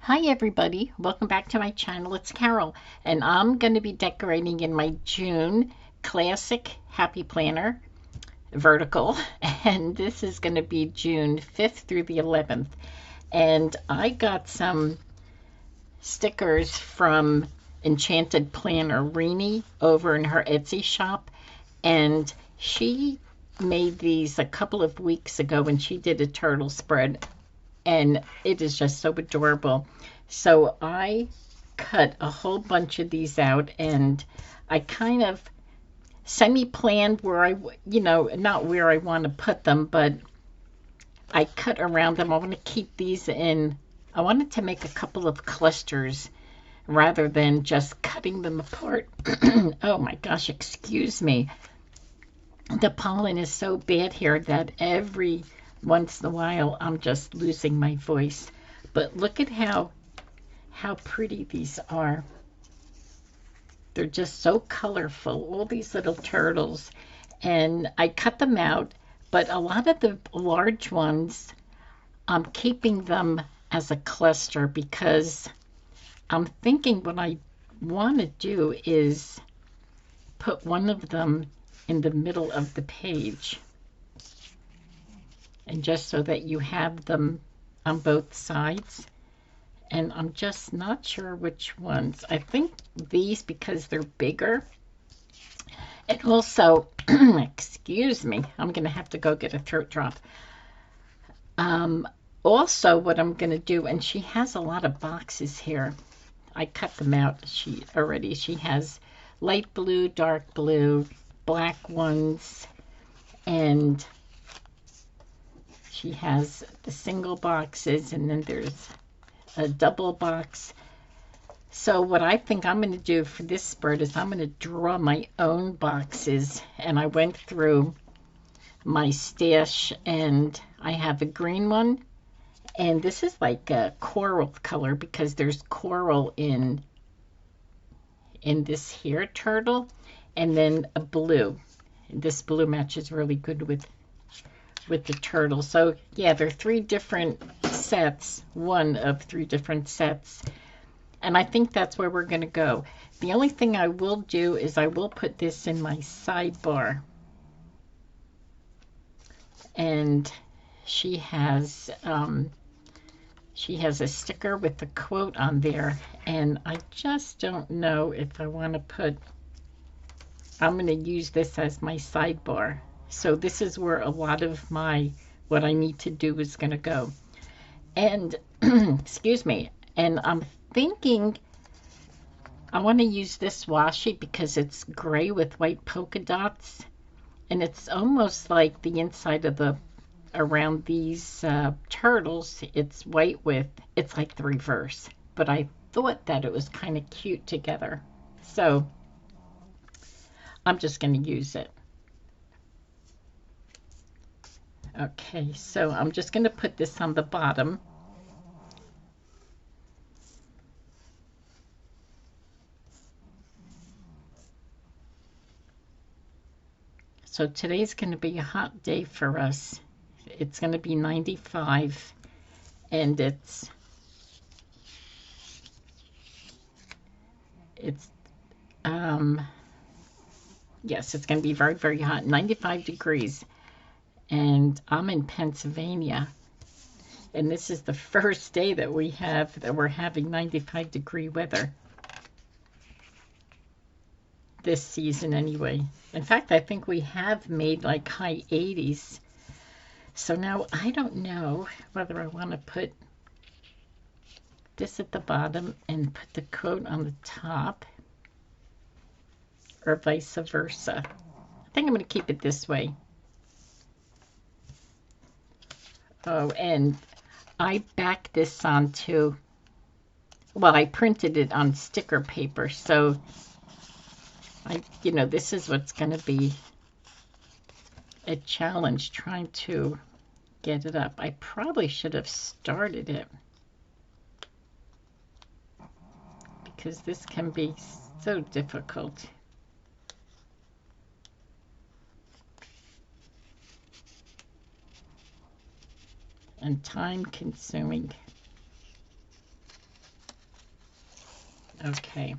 Hi everybody, welcome back to my channel. It's Carol, and I'm going to be decorating in my June Classic Happy Planner vertical, and this is going to be June 5th through the 11th. And I got some stickers from Enchanted Planner Rini over in her Etsy shop, and she made these a couple of weeks ago when she did a turtle spread, and it is just so adorable. So I cut a whole bunch of these out, and I kind of semi-planned where not where I want to put them, but I cut around them. I want to keep these in. I wanted to make a couple of clusters rather than just cutting them apart. Oh my gosh, excuse me. The pollen is so bad here that every once in a while I'm just losing my voice. But look at how pretty these are. They're just so colorful, all these little turtles. And I cut them out, but a lot of the large ones, I'm keeping them as a cluster because I'm thinking what I want to do is put one of them in the middle of the page. And just so that you have them on both sides. And I'm just not sure which ones. I think these because they're bigger. And also, excuse me, I'm going to have to go get a throat drop. Um, Also, what I'm going to do, and she has a lot of boxes here. I cut them out. She has light blue, dark blue, black ones, and she has the single boxes, and then there's a double box. So what I think I'm going to do for this spread is I'm going to draw my own boxes. And I went through my stash, and I have a green one. And this is like a coral color because there's coral in this here turtle. And then a blue. This blue matches really good with the turtle. So yeah, there are three different sets, one of three different sets. And I think that's where we're going to go. The only thing I will do is I will put this in my sidebar. And she has a sticker with the quote on there. And I just don't know if I want to put, I'm going to use this as my sidebar. So this is where a lot of what I need to do is going to go. And, excuse me, and I'm thinking I want to use this washi because it's gray with white polka dots, and it's almost like the inside of around these turtles, it's white with, it's like the reverse, but I thought that it was kind of cute together. So I'm just going to use it. Okay, so I'm just going to put this on the bottom. So today's going to be a hot day for us. It's going to be 95, and it's yes, it's going to be very, very hot, 95 degrees. And I'm in Pennsylvania, and this is the first day that we're having 95-degree weather this season anyway. In fact, I think we have made like high 80s. So now I don't know whether I want to put this at the bottom and put the quote on the top or vice versa. I think I'm going to keep it this way. Oh, and I backed this onto, well, I printed it on sticker paper, so this is what's going to be a challenge trying to get it up. I probably should have started it because this can be so difficult. And time consuming. Okay.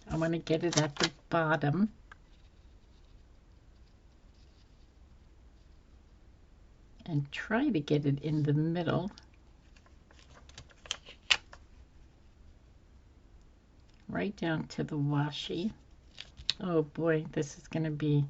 I want to get it at the bottom. And try to get it in the middle. Right down to the washi. Oh boy, this is going to be...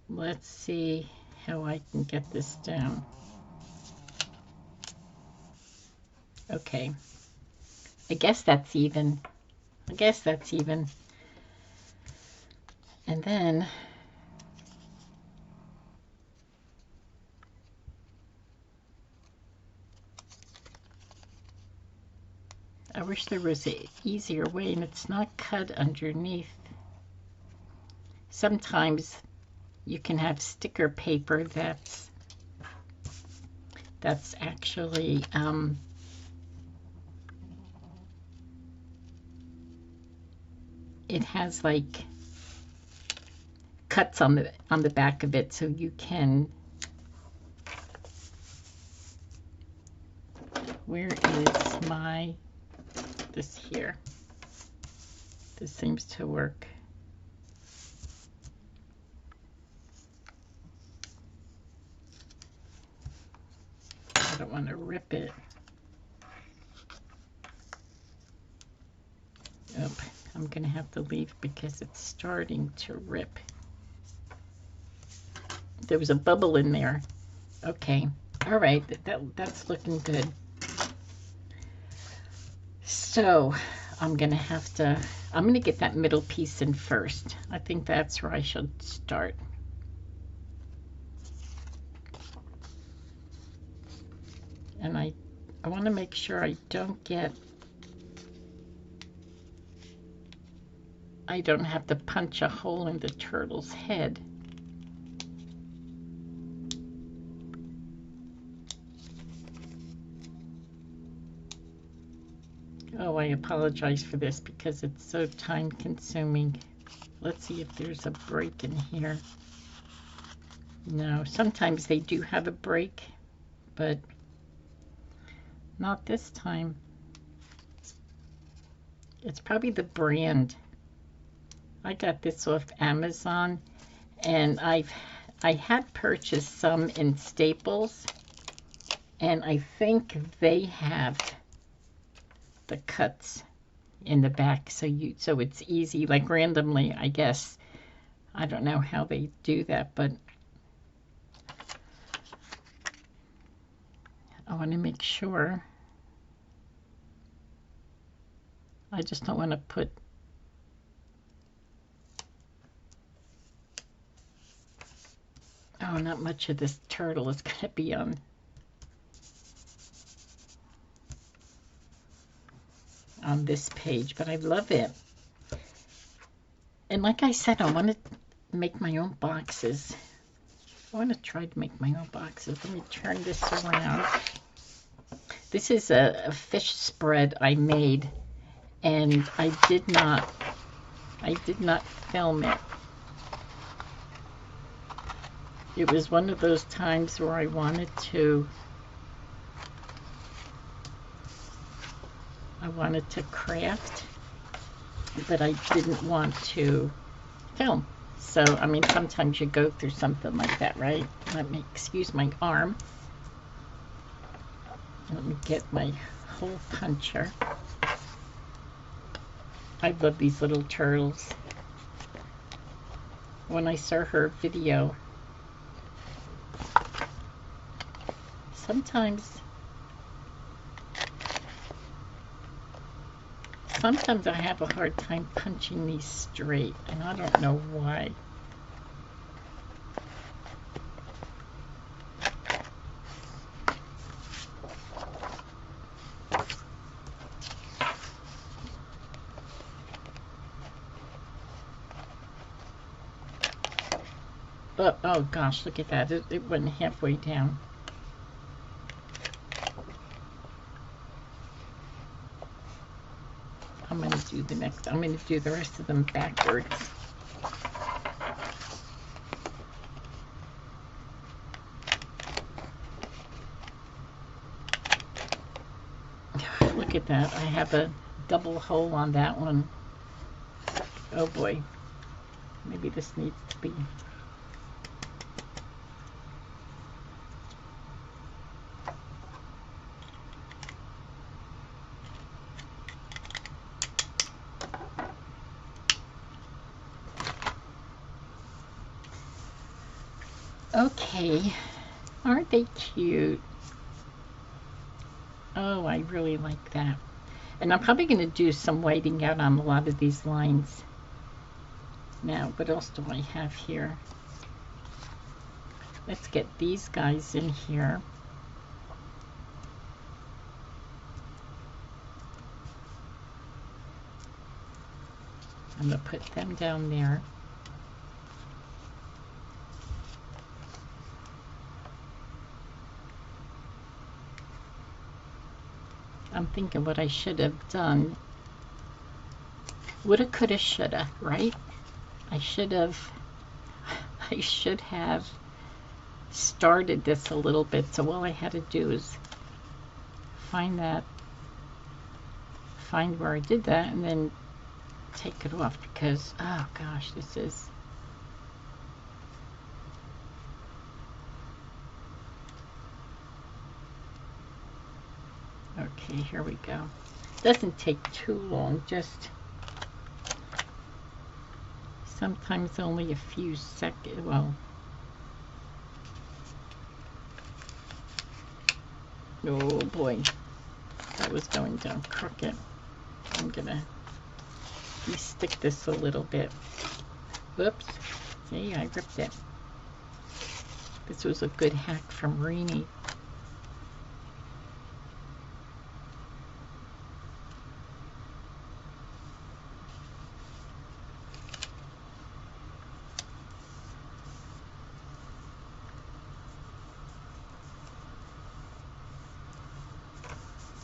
Let's see how I can get this down. Okay. I guess that's even. I guess that's even. And then I wish there was an easier way, and it's not cut underneath. Sometimes you can have sticker paper that's actually it has like cuts on the back of it, so you can... Where is my... this here? This seems to work. I don't want to rip it. Oh, I'm going to have to leave because it's starting to rip. There was a bubble in there. Okay. All right. That's looking good. So I'm going to get that middle piece in first. I think that's where I should start. And I want to make sure I don't have to punch a hole in the turtle's head. Oh, I apologize for this because it's so time consuming. Let's see if there's a break in here. No, sometimes they do have a break, but not this time. It's probably the brand. I got this off Amazon, and I had purchased some in Staples, and I think they have the cuts in the back, so it's easy, like randomly, I guess. I don't know how they do that, but I want to make sure. I just don't want to put... Oh, not much of this turtle is going to be on this page, but I love it. And like I said, I want to make my own boxes. I want to try to make my own boxes. Let me turn this around. This is a fish spread I made, and I did not film it. It was one of those times where I wanted to craft, but I didn't want to film. So, I mean, sometimes you go through something like that, right? Let me excuse my arm. Let me get my hole puncher. I love these little turtles. When I saw her video, sometimes I have a hard time punching these straight, and I don't know why. Oh gosh, look at that. It went halfway down. I'm going to do the next. I'm going to do the rest of them backwards. Look at that. I have a double hole on that one. Oh boy. Maybe this needs to be... Okay. Aren't they cute? Oh, I really like that. And I'm probably going to do some whiting out on a lot of these lines. Now, what else do I have here? Let's get these guys in here. I'm going to put them down there. I'm thinking what I should have done. Woulda, coulda, shoulda, right? I should have started this a little bit. So all I had to do is find where I did that, and then take it off, because oh gosh, this is... Okay, here we go. Doesn't take too long, just sometimes only a few seconds. Well, oh boy, that was going down crooked. I'm gonna de-stick this a little bit. Whoops. See, I ripped it. This was a good hack from Rini.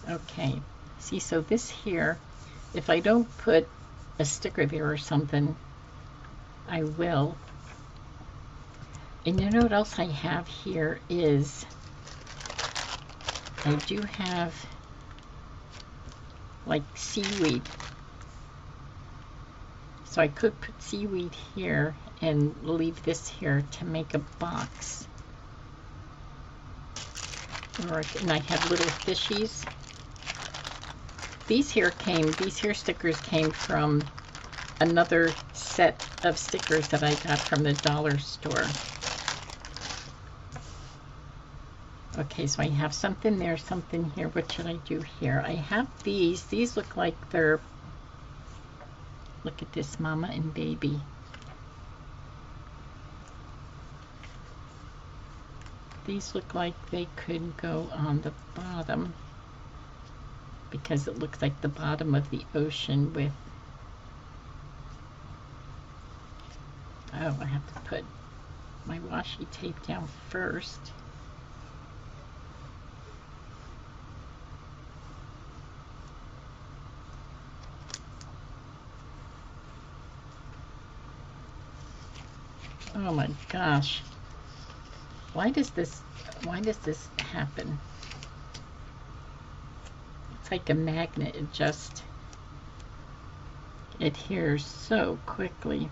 Okay, see, so this here, if I don't put a sticker there or something, I will. And you know what else I have here is, I do have like seaweed. So I could put seaweed here and leave this here to make a box. And I have little fishies. These here stickers came from another set of stickers that I got from the dollar store. Okay, so I have something there, something here. What should I do here? I have these. These look like they're... Look at this, mama and baby. These look like they could go on the bottom, because it looks like the bottom of the ocean with... Oh, I have to put my washi tape down first. Oh my gosh. Why does this happen? It's like a magnet. It just adheres so quickly.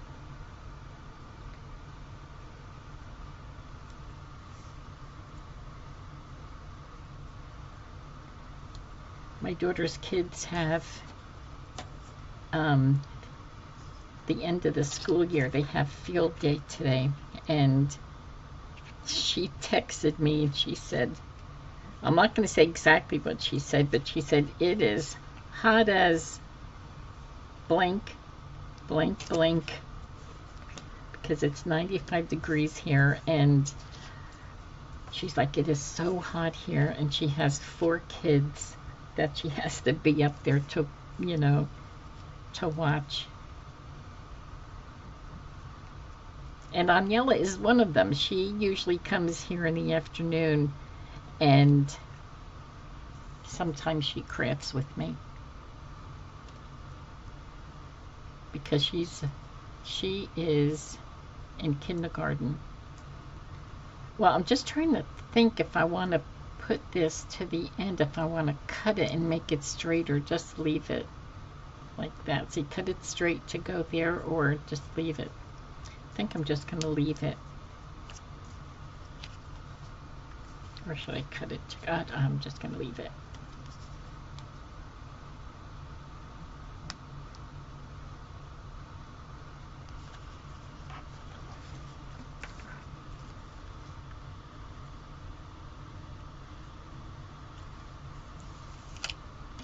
My daughter's kids have the end of the school year. They have field day today, and she texted me and she said, I'm not going to say exactly what she said, but she said, it is hot as blank, blank, blank, because it's 95 degrees here, and she's like, it is so hot here, and she has 4 kids that she has to be up there to, you know, to watch. And Aniela is one of them. She usually comes here in the afternoon, and sometimes she crafts with me because she is in kindergarten. Well, I'm just trying to think if I want to put this to the end, if I want to cut it and make it straight or just leave it like that. See, cut it straight to go there or just leave it. I think I'm just going to leave it. Or should I cut it? I'm just going to leave it.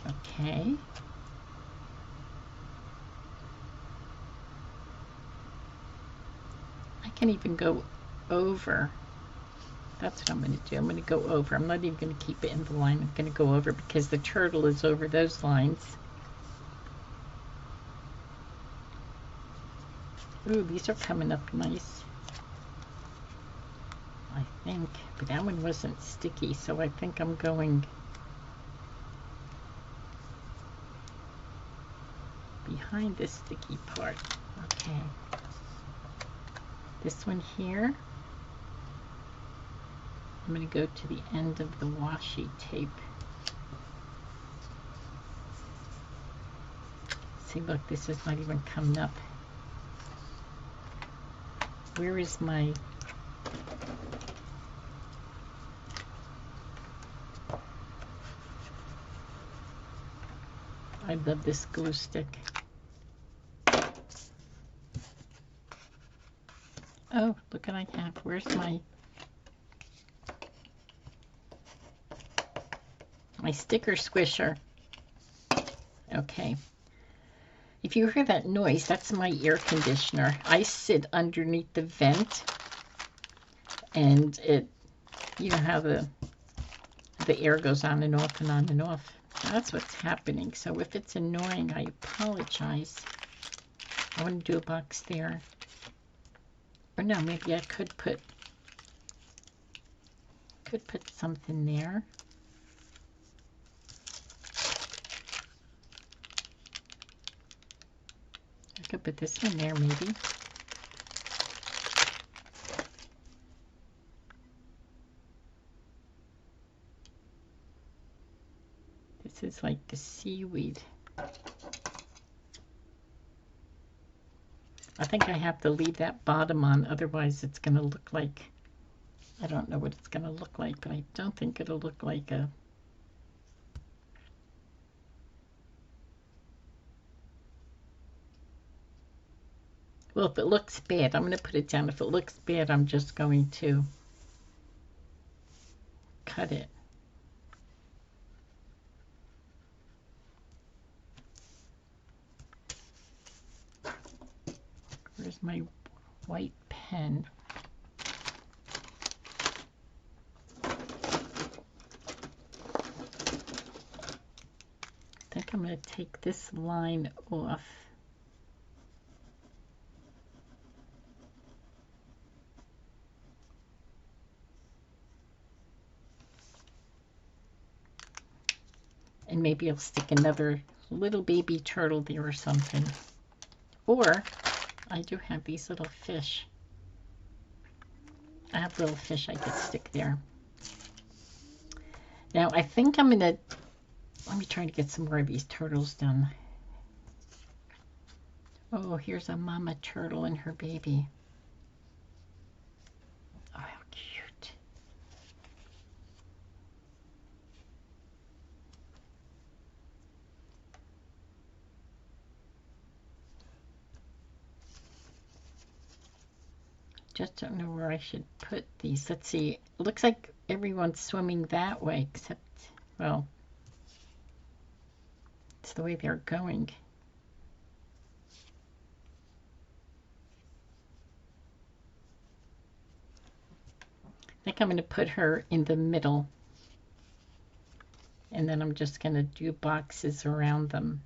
Okay. I can even go over. That's what I'm going to do. I'm going to go over. I'm not even going to keep it in the line. I'm going to go over because the turtle is over those lines. Ooh, these are coming up nice, I think. But that one wasn't sticky, so I think I'm going behind the sticky part. Okay. This one here, I'm going to go to the end of the washi tape. See, look, this is not even coming up. Where is my... I love this glue stick. Oh, look what I have. Where's my sticker squisher? Okay. If you hear that noise, that's my air conditioner. I sit underneath the vent, and it, you know how the air goes on and off and on and off. That's what's happening. So if it's annoying, I apologize. I want to do a box there. Or no, maybe I could put something there. I could put this one there, maybe. This is like the seaweed. I think I have to leave that bottom on, otherwise it's going to look like, I don't know what it's going to look like, but I don't think it'll look like a... Well, if it looks bad, I'm going to put it down. If it looks bad, I'm just going to cut it. Where's my white pen? I think I'm going to take this line off. And maybe I'll stick another little baby turtle there or something. Or I do have these little fish. I have little fish I could stick there. Now I think I'm gonna, let me try to get some more of these turtles done. Oh, here's a mama turtle and her baby. Oh, how cute. Just don't know where I should put these. Let's see. It looks like everyone's swimming that way, except, well, it's the way they're going. I think I'm going to put her in the middle. And then I'm just going to do boxes around them.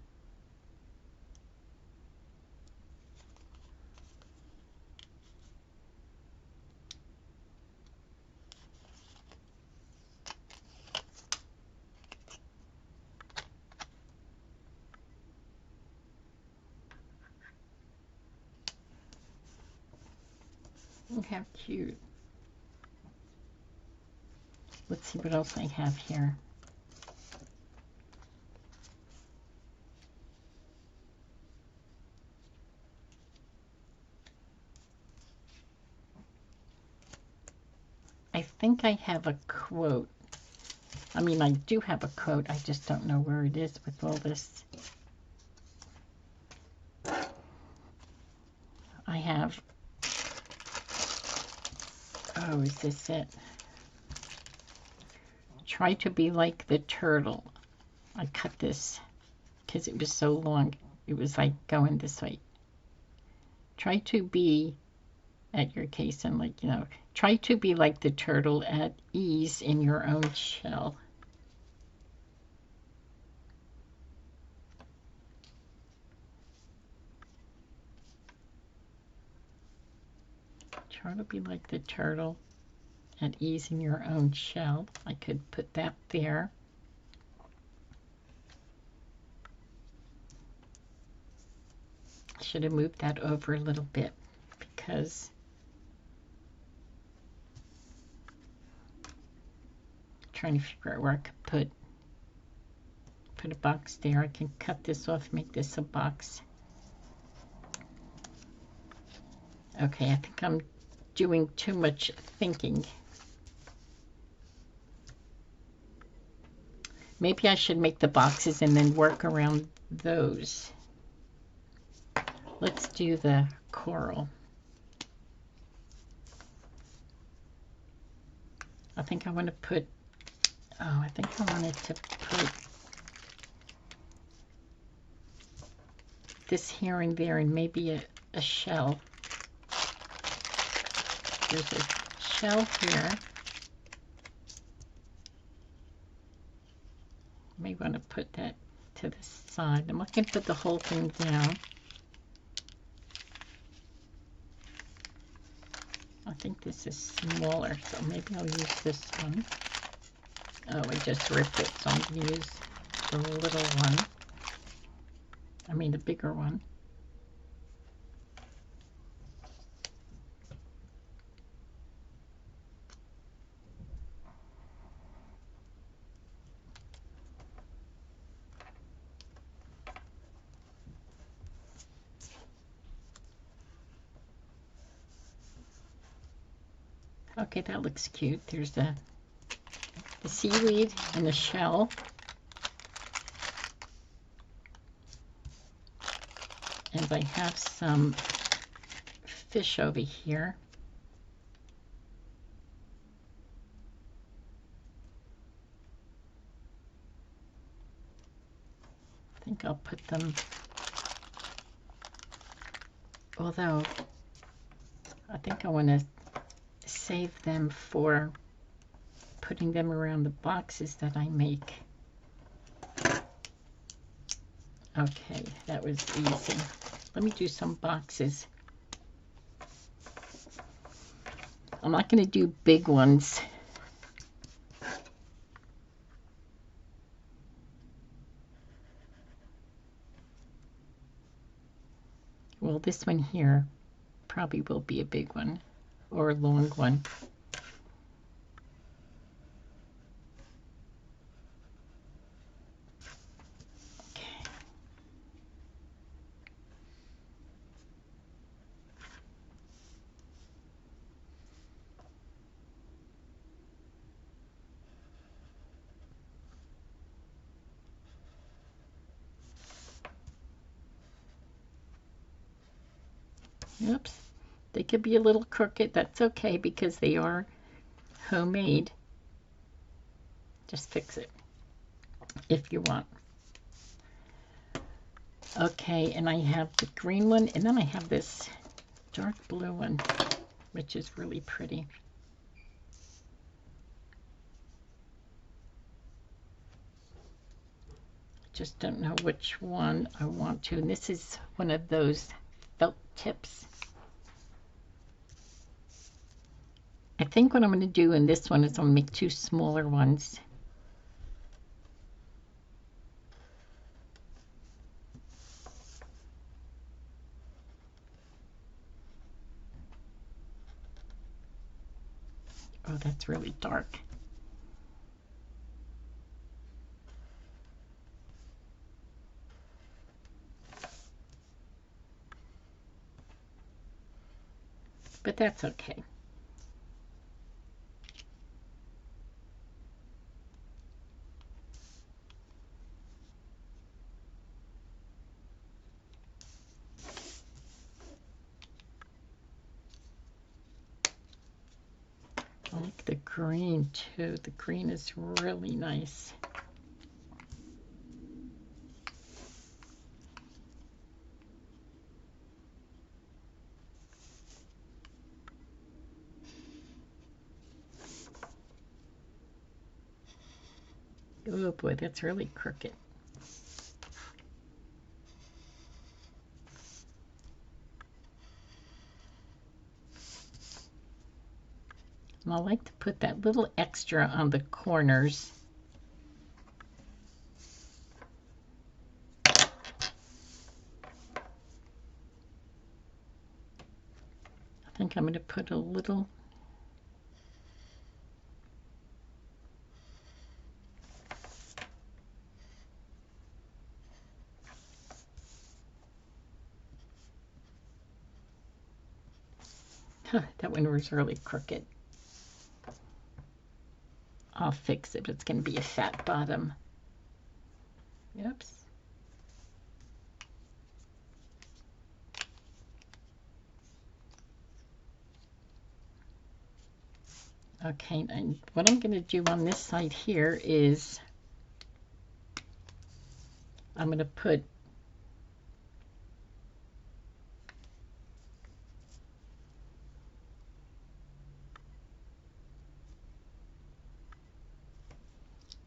Look how cute. Let's see what else I have here. I think I have a quote. I mean, I do have a quote. I just don't know where it is with all this. I have, oh, is this it? Try to be like the turtle. I cut this because it was so long. It was like going this way. Try to be at your case and like, you know, try to be like the turtle at ease in your own shell. Try to be like the turtle at ease in your own shell. I could put that there. Should have moved that over a little bit because I'm trying to figure out where I could put a box there. I can cut this off, make this a box. Okay, I think I'm doing too much thinking. Maybe I should make the boxes and then work around those. Let's do the coral. I think I want to put, oh, I think I wanted to put this here and there and maybe a shell. There's a shell here. May want to put that to the side. I'm not going to put the whole thing down. I think this is smaller, so maybe I'll use this one. Oh, I just ripped it, so I'm going to use the little one. I mean the bigger one. Okay, that looks cute. There's the seaweed and the shell. And I have some fish over here. I think I'll put them, although I think I want to save them for putting them around the boxes that I make. Okay, that was easy. Let me do some boxes. I'm not going to do big ones. Well, this one here probably will be a big one or a long one. Oops, they could be a little crooked. That's okay because they are homemade. Just fix it if you want. Okay, and I have the green one, and then I have this dark blue one, which is really pretty. Just don't know which one I want to. And this is one of those felt tips. I think what I'm going to do in this one is I'm going to make two smaller ones. Oh, that's really dark. But that's okay. I like the green too. The green is really nice. Oh boy, that's really crooked. And I like to put that little extra on the corners. I think I'm going to put a little. That one was really crooked. I'll fix it, but it's going to be a fat bottom. Oops. Okay, and what I'm going to do on this side here is I'm going to put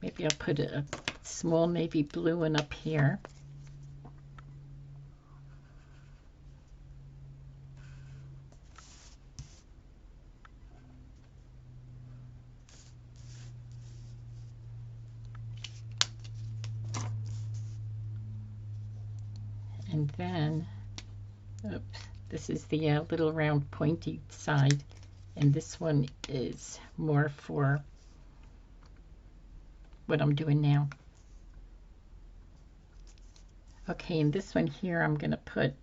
maybe I'll put a small navy blue one up here. And then, oops, this is the little round pointy side, and this one is more for what I'm doing now. Okay, and this one here I'm going to put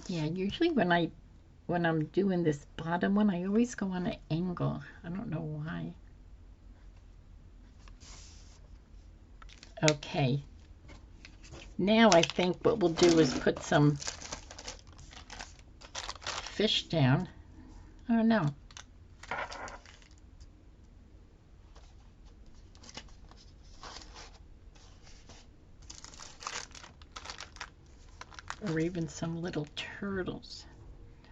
usually when I'm doing this bottom one, I always go on an angle. I don't know why. Okay. Now I think what we'll do is put some fish down. I don't know. Or even some little turtles.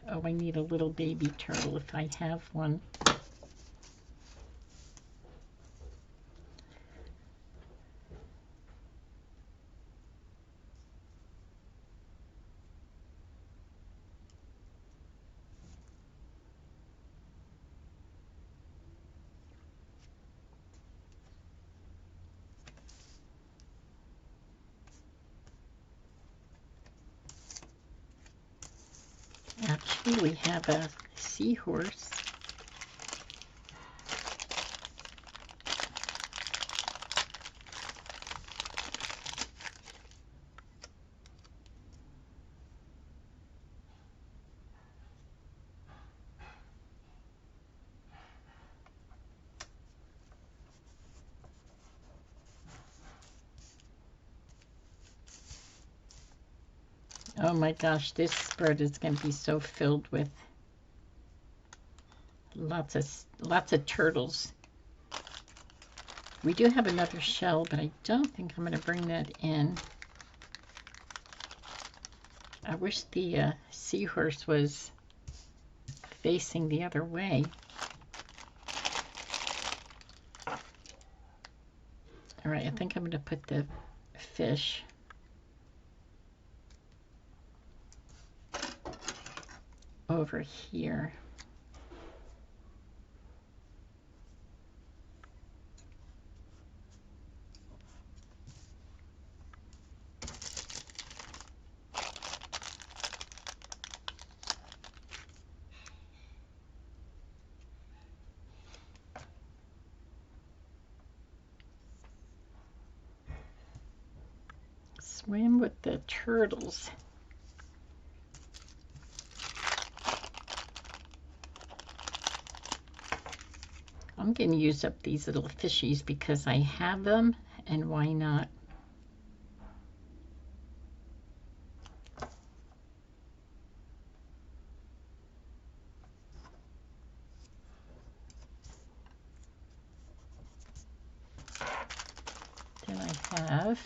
Oh, I need a little baby turtle if I have one. Actually, we have a seahorse. Oh my gosh, this spread is going to be so filled with lots of turtles. We do have another shell, but I don't think I'm going to bring that in. I wish the seahorse was facing the other way. All right, I think I'm going to put the fish over here. swim with the turtles. I'm going to use up these little fishies because I have them, and why not? Then I have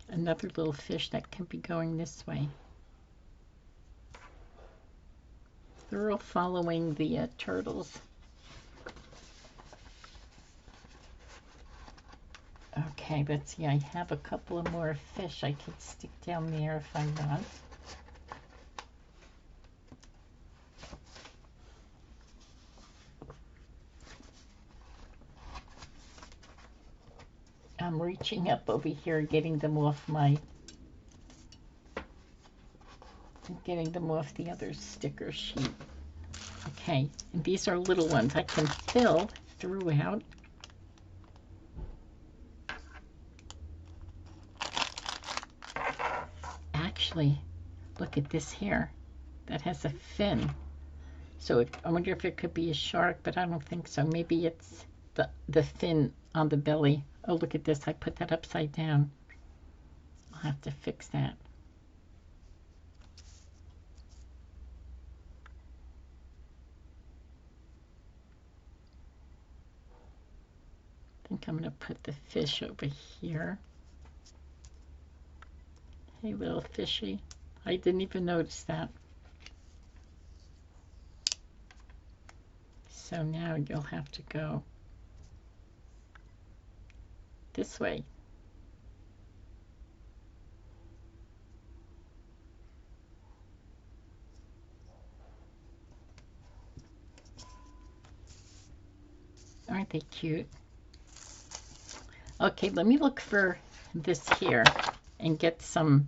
another little fish that can be going this way. They're all following the turtles. Okay, let's see, I have a couple of more fish I could stick down there if I want. I'm reaching up over here, getting them off the other sticker sheet. Okay, and these are little ones I can fill throughout. Actually, look at this here. That has a fin. So I wonder if it could be a shark, but I don't think so. Maybe it's the fin on the belly. Oh, look at this. I put that upside down. I'll have to fix that. I think I'm going to put the fish over here. Hey, little fishy. I didn't even notice that. So now you'll have to go this way. Aren't they cute? Okay, let me look for this here and get some.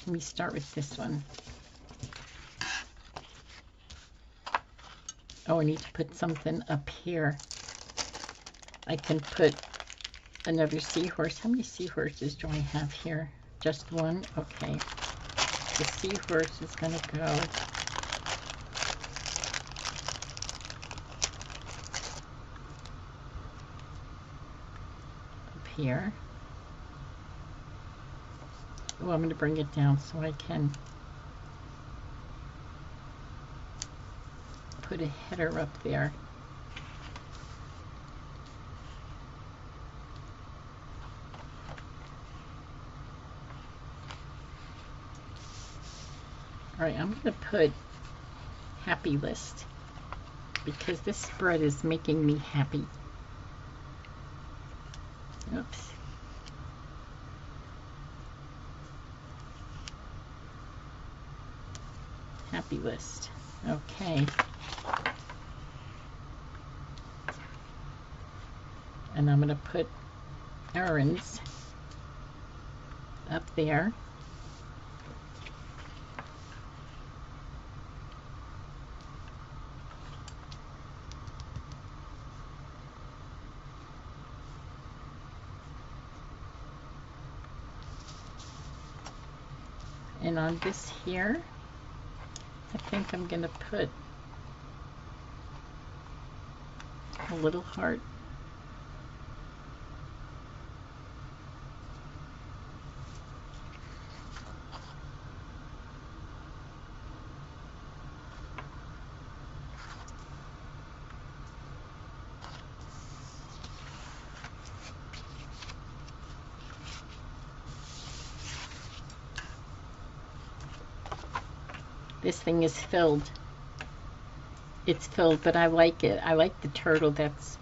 Let me start with this one. Oh, I need to put something up here. I can put another seahorse. How many seahorses do I have here? Just one? Okay. The seahorse is going to go up here. Oh, I'm going to bring it down so I can put a header up there. All right, I'm going to put happy list because this spread is making me happy. Oops. Happy list. Okay. And I'm going to put errands up there. And on this here, I think I'm going to put a little heart. This thing is filled. It's filled, but I like it. I like the turtle that's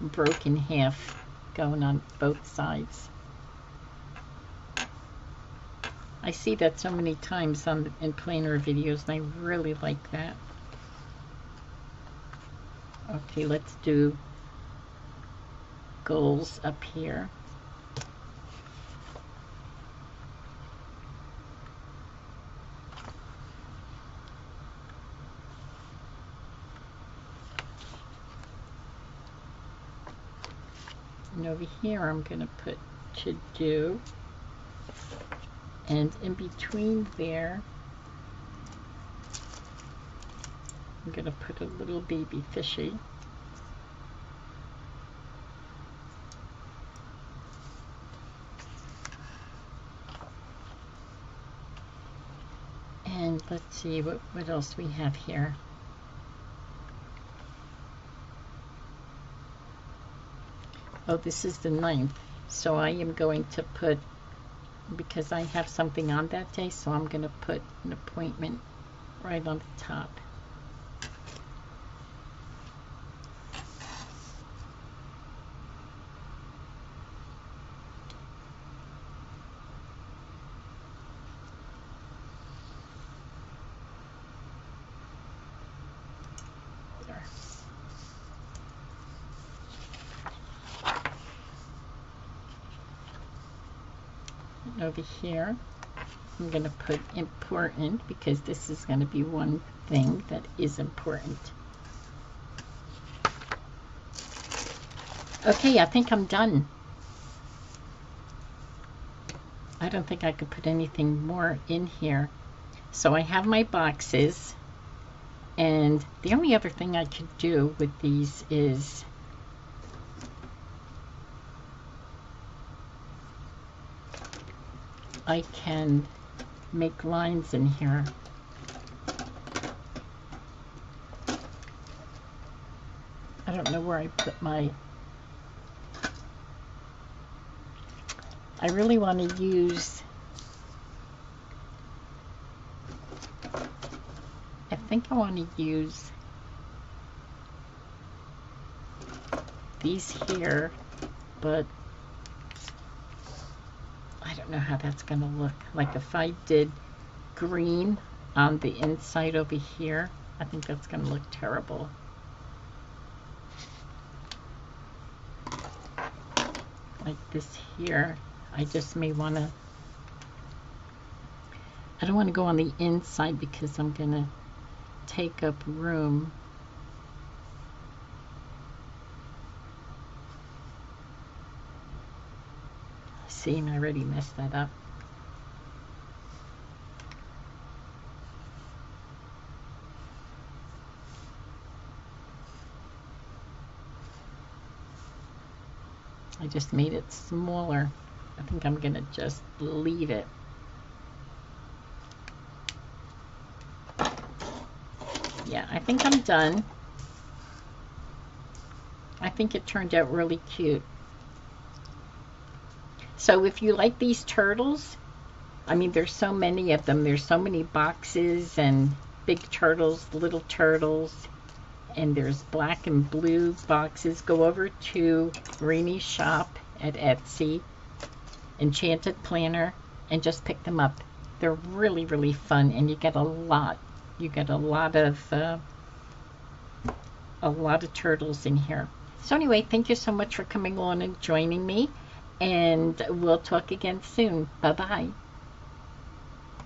broken in half going on both sides. I see that so many times in planner videos, and I really like that. Okay, let's do goals up here. And over here I'm going to put to do. And in between there, I'm going to put a little baby fishy. And let's see what else we have here. Oh, this is the 9th. So I am going to put, because I have something on that day, so I'm going to put an appointment right on the top. There. And over here, I'm going to put important because this is going to be one thing that is important. Okay, I think I'm done. I don't think I could put anything more in here. So I have my boxes, and the only other thing I could do with these is I can make lines in here. I don't know where I put my, I really want to use, I think I want to use these here, but I don't know how that's going to look. Like if I did green on the inside over here, I think that's going to look terrible. Like this here, I just may want to, I don't want to go on the inside because I'm going to take up room. See, and I already messed that up. I just made it smaller. I think I'm going to just leave it. Yeah, I think I'm done. I think it turned out really cute. So if you like these turtles, I mean, there's so many of them. There's so many boxes and big turtles, little turtles, and there's black and blue boxes. Go over to Rainy's shop at Etsy, Enchanted Planner, and just pick them up. They're really, really fun, and you get a lot. You get a lot of turtles in here. So anyway, thank you so much for coming on and joining me, and we'll talk again soon. Bye-bye.